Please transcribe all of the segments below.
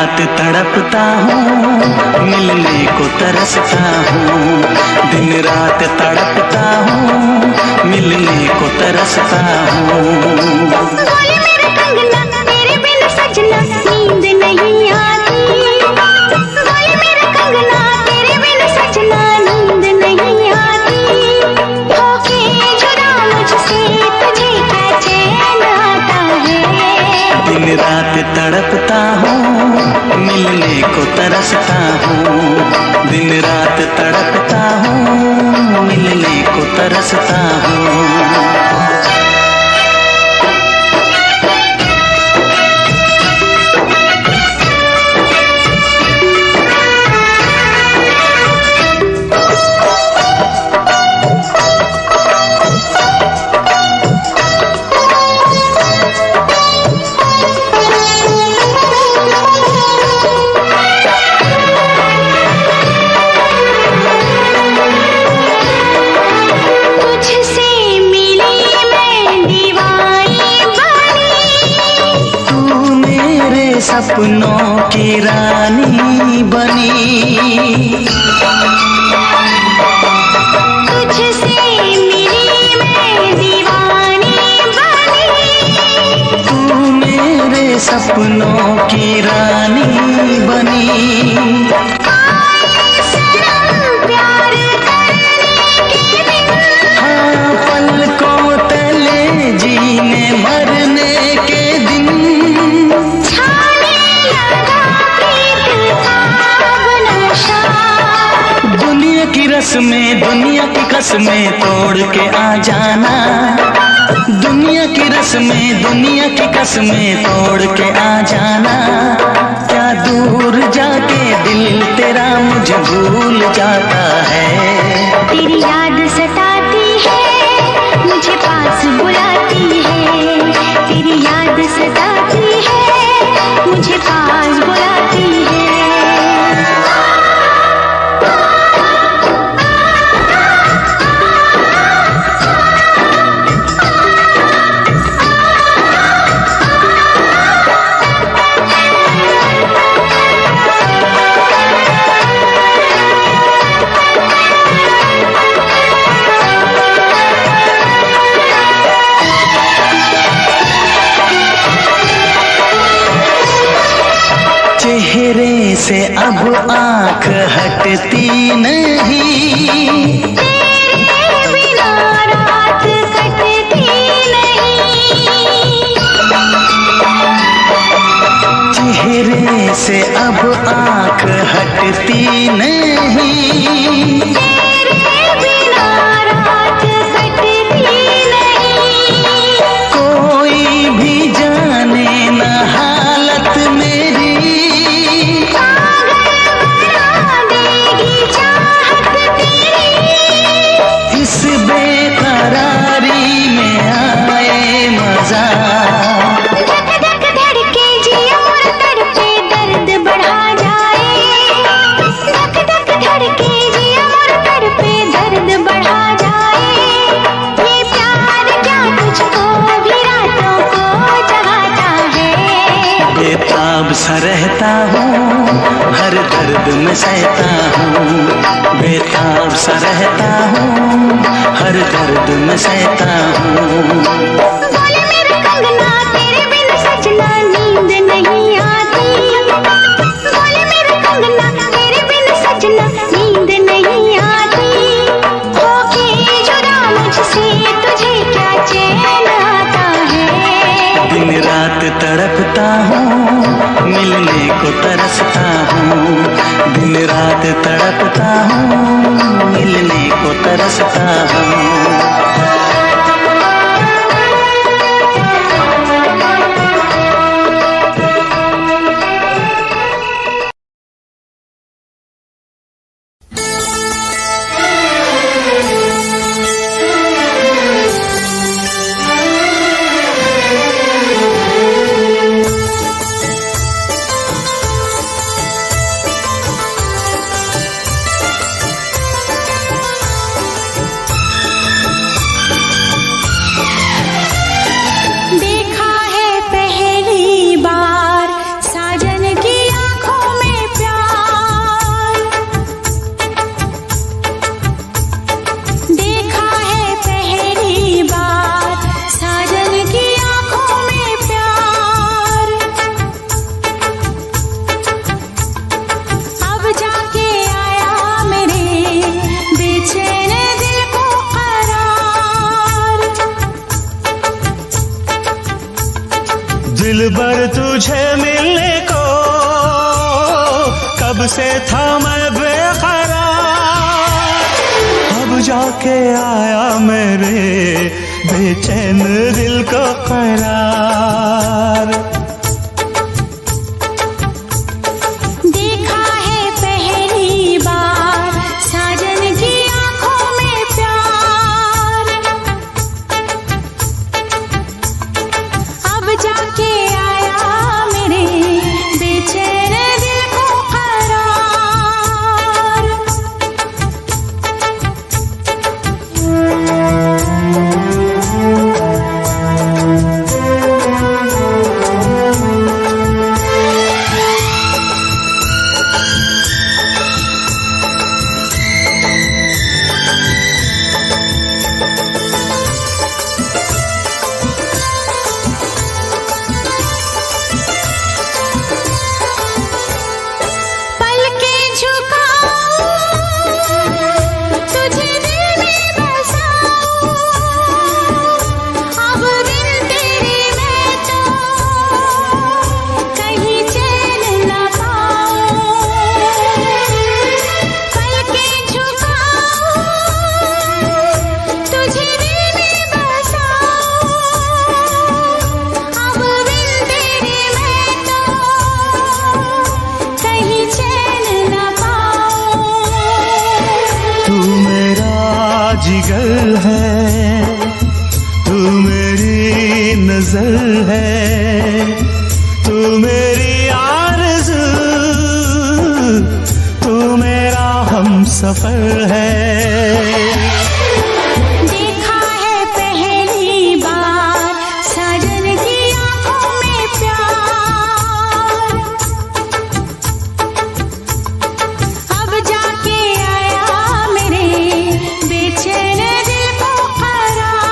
रात तड़पता हूँ, मिलने को तरसता हूँ। दिन रात तड़पता हूँ, मिलने को तरसता हूँ। बोले मेरा कंगना तेरे बिन सजना नींद नहीं आती। बोले मेरा कंगना तेरे बिन सजना नींद नहीं आती। होके जुदा मुझसे तुझे क्या चैन आता है। दिन रात तड़पता हूँ, मिलने को तरसता हूँ। दिन रात तड़पता हूँ, मिलने को तरसता हूँ। सपनों की रानी बनी, तुझसे मिली मैं दीवानी बनी। तू मेरे सपनों की रानी बनी। प्यार करने के दिन, हाँ पलकों तले जीने मरने के दिन। दुनिया की रस्में दुनिया की कसमें तोड़ के आ जाना। दुनिया की रस्में दुनिया की कसमें तोड़ के आ जाना। क्या दूर जाके दिल तेरा मुझे भूल जाता है। तेरी याद सताती है, मुझे पास बुलाती है। तेरी याद सताती है, मुझे पास बुलाती है। चेहरे से अब आँख हटती नहीं। तेरे बिना रात कटती नहीं। चेहरे से अब आँख हटती नहीं। तेरे बिना रात कटती नहीं। कोई भी जाने न हालत मेरी। इस बेकरारी में आए मजा। धक धक धड़के जिया मोर तड़पे दर्द बढ़ा जाए। धक धक धड़के जिया मोर तड़पे दर्द बढ़ा जाए। ये प्यार क्या तुझको भी रातों को जगाता है। बेताब सा रहता हूँ, हर दर्द में सहता हूँ। बेताब सा रहता हूँ, हर दर्द में सहता हूँ। बोले मेरा कंगना तेरे बिन सजना नींद नहीं आती। बोले मेरा कंगना तेरे बिन सजना नींद नहीं आती। होके जुदा मुझसे तुझे क्या चैन आता है। दिन रात तड़पता हूँ, मिलने को तरसता हूँ। दिन रात तड़पता हूँ, मिलने को तरसता हूँ। से था मैं बेकरार, अब जाके आया मेरे बेचैन दिल को करार। देखा है पहली बार साजन की आंखों में प्यार, अब जाके आया मेरे बेचैन दिल को करार। पलके झुकाऊं तुझे दिल में बसाऊं, अब बिन तेरे मैं तो कहीं चैन न पाऊं। पलके झुकाऊं तुझे दिल में बसाऊं, अब बिन तेरे मैं तो कहीं चैन न पाऊं। तू मेरा जिगर है, तू मेरी नजर है, तू मेरी आरज़ू, तू मेरा हमसफर है। देखा है पहली बार साजन की आंखों में प्यार, अब जाके आया मेरे बेचैन दिल को करार।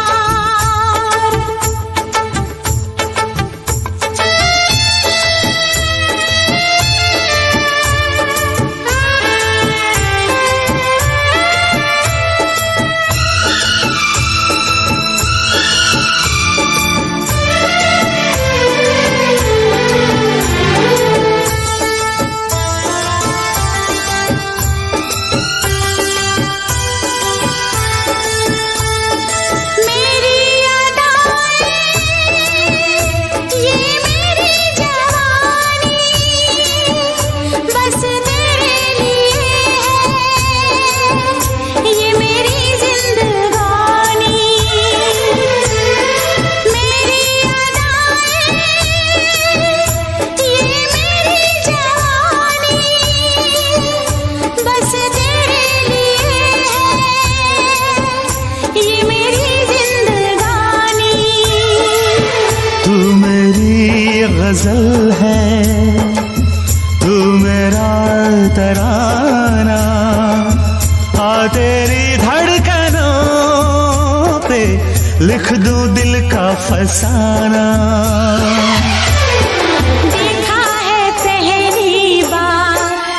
मेरी अदाएं ये मेरी जवानी बस तेरे लिए है, ये मेरी जिंदगानी। मेरी अदाएं ये मेरी जवानी बस तेरे लिए है, ये मेरी जिंदगानी। तू मेरी गजल है, तू मेरा तराना, आ तेरी धड़कनों पे लिख दूं दिल का फसाना। देखा है पहली बार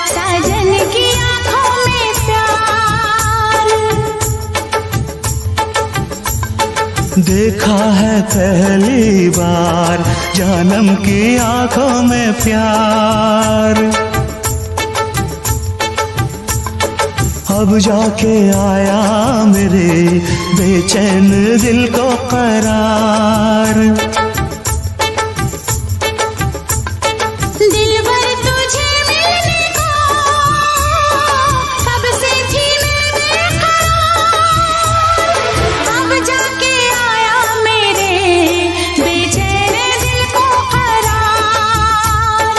साजन की आंखों में प्यार, देखा है पहली बार जानम की आंखों में प्यार, अब जाके आया मेरे बेचैन दिल को करार। दिलबर तुझे मिलने को कब से थी मैं बेकरार, अब जाके आया मेरे बेचैन दिल को करार।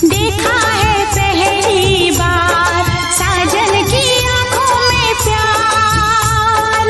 देखा है पहली बार साजन की आंखों में प्यार,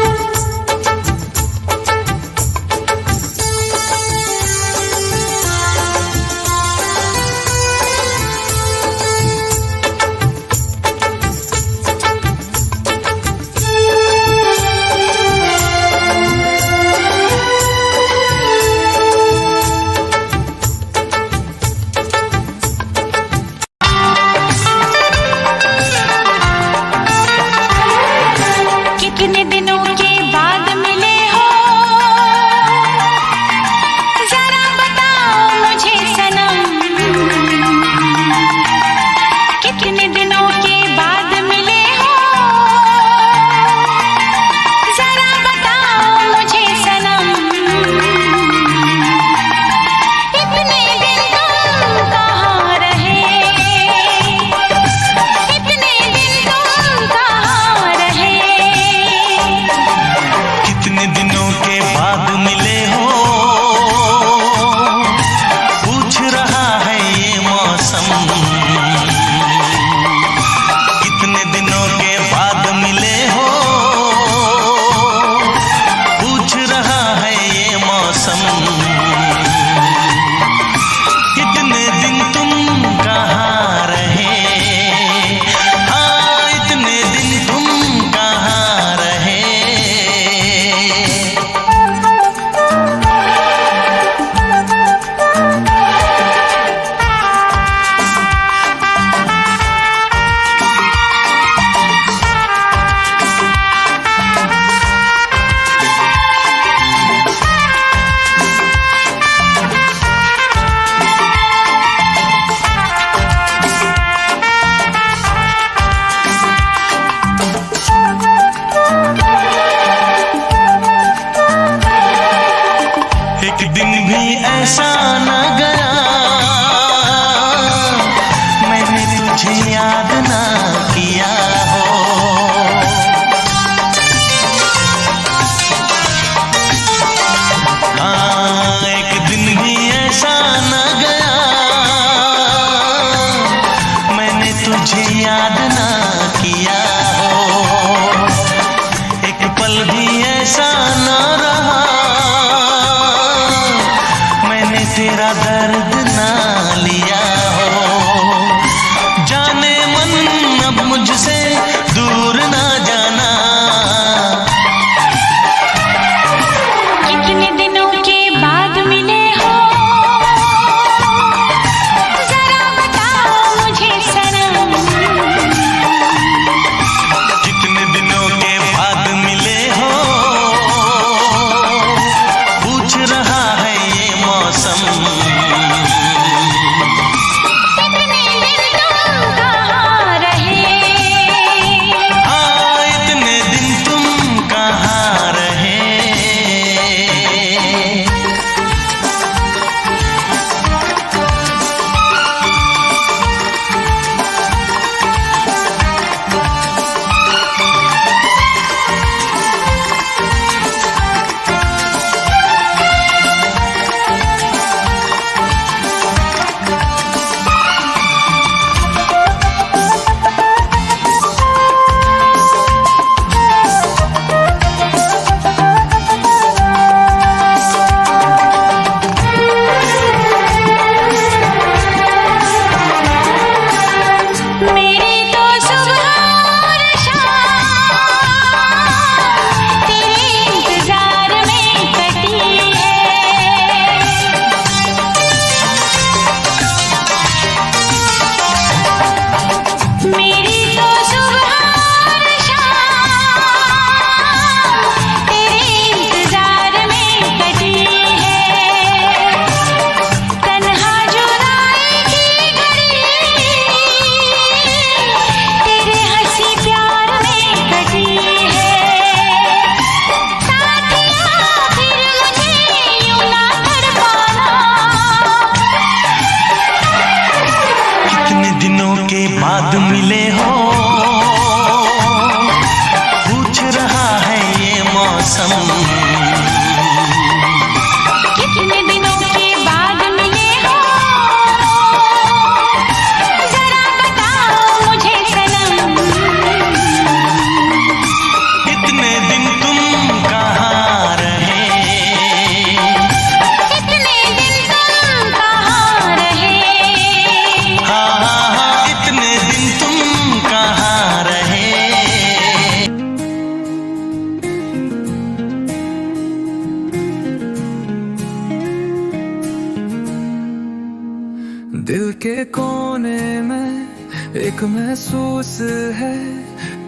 दिल के कोने में एक महसूस है,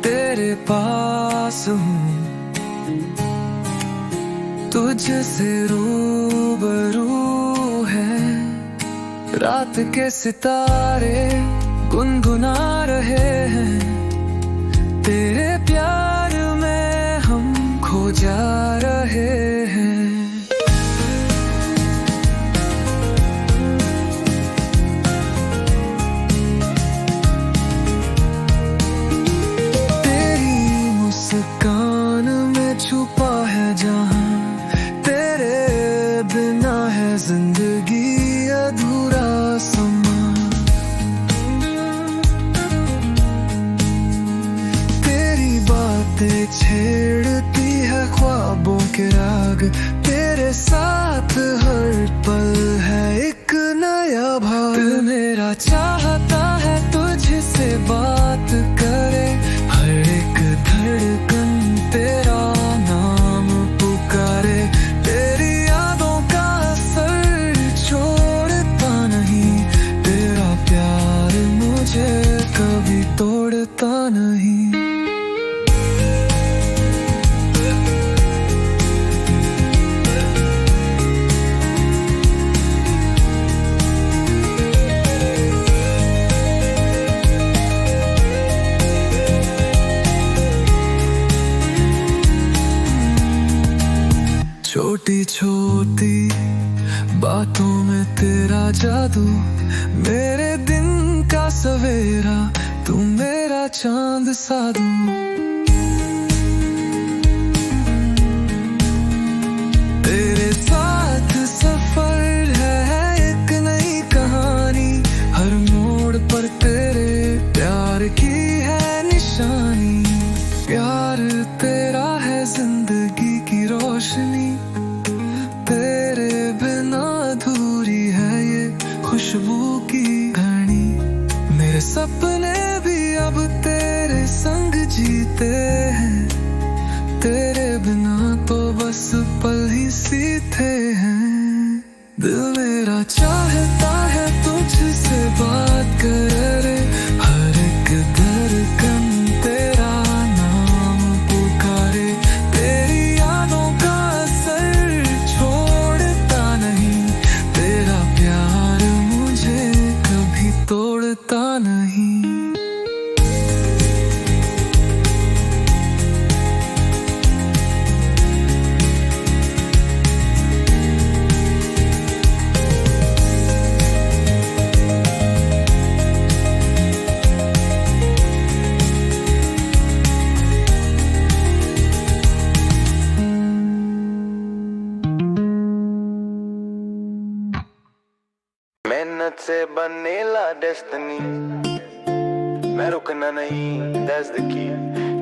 तेरे पास हूँ, तुझसे रूबरू है। रात के सितारे गुनगुना रहे हैं, तेरे प्यार में हम खो जा रहे हैं। मुस्कान में छुपा है जहां, तेरे बिना है जिंदगी अधूरा समा। तेरी बातें छेड़ती है ख्वाबों के राग, तेरे साथ हर पल है एक नया भाग। दिल मेरा चाहता है तुझसे बात करे, हर एक धड़कन तेरा नाम पुकारे। तेरी यादों का असर छोड़ता नहीं, तेरा प्यार मुझे कभी तोड़ता नहीं। छोटी छोटी बातों में तेरा जादू, मेरे दिन का सवेरा तू मेरा चांद साधू। तेरे साथ सफर है एक नई कहानी, हर मोड़ पर तेरे प्यार की है निशानी। प्यार तेरा है जिंदगी की रोशनी, तेरे बिना अधूरी है ये खुशबू की घड़ी। मेरे सपने भी अब तेरे संग जीते हैं, तेरे बिना तो बस पल ही सीते हैं। दिल मेरा चाहता है तुझसे बात करे, हर एक धड़कन तेरा नाम पुकारे। तेरी यादों का असर छोड़ता नहीं, तेरा प्यार मुझे कभी तोड़ता नहीं। मेहनत से बनेला डेस्टिनी, मैं रुकना नहीं, that's the key.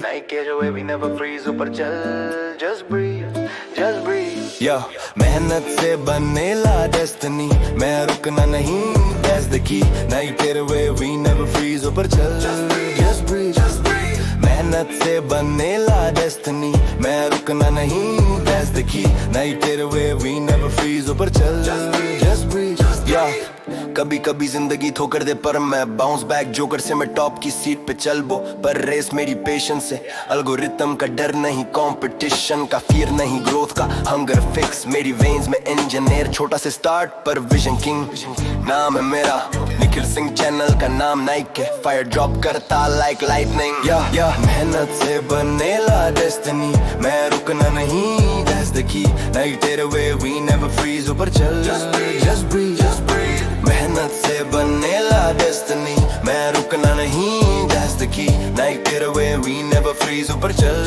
Night के जो we never freeze, ऊपर चल, just breathe, just breathe. Yo, मेहनत से बनेला डेस्टिनी, मैं रुकना नहीं, that's the key. Night के we never freeze, ऊपर चल, just breathe, just breathe. मेहनत से बनेला डेस्टिनी, मैं रुकना नहीं, that's the key. Night के we never freeze, ऊपर चल, just breathe. Yeah. कभी कभी जिंदगी ठोकर दे पर मैं बाउंस बैक, जोकर से मैं टॉप की सीट पे चल बो। पर रेस मेरी पेशेंस से, एल्गोरिथम का डर नहीं, कंपटीशन का फियर नहीं, ग्रोथ का हंगर फिक्स मेरी वेन्स में। इंजीनियर छोटा से स्टार्ट पर विजन किंग, नाम है मेरा निखिल सिंह, चैनल का नाम नाइक है, फायर ड्रॉप करता लाइक लाइटनिंग। या मेहनत से बनेला डेस्टिनी, मैं रुकना नहीं, that's the key. Night तेरे वे we never freeze, ऊपर चल, just breathe, just breathe. मेहनत से बनेला डेस्टिनी, मैं रुकना नहीं, that's the key. Night तेरे वे we never freeze, ऊपर चल,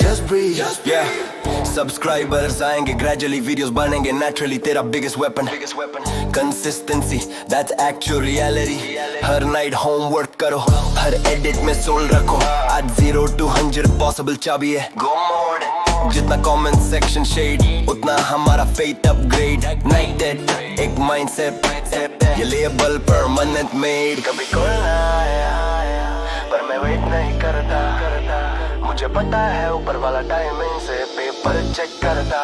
just breathe, yeah. Subscribers आएंगे gradually, videos बनेंगे naturally, तेरा biggest weapon. Consistency, that's actual reality. Her night homework करो, हर edit में soul रखो, आज 0 to 100 possible चाबी है, go mode. जितना comment section shade, उतना हमारा faith upgrade. Night dead, एक mindset, ये label permanent made. कभी कोई ना आया, पर मैं wait नहीं करता, मुझे पता है ऊपर वाला टाइमिंग से पेपर चेक करता।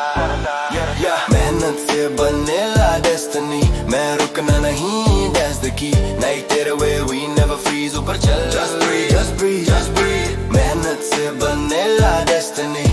मेहनत से बनेला डेस्टिनी, मैं रुकना नहीं, that's the की नहीं तेरे वे we never freeze ऊपर चल just breathe just breathe just breathe मेहनत से बनने ला डेस्टिनी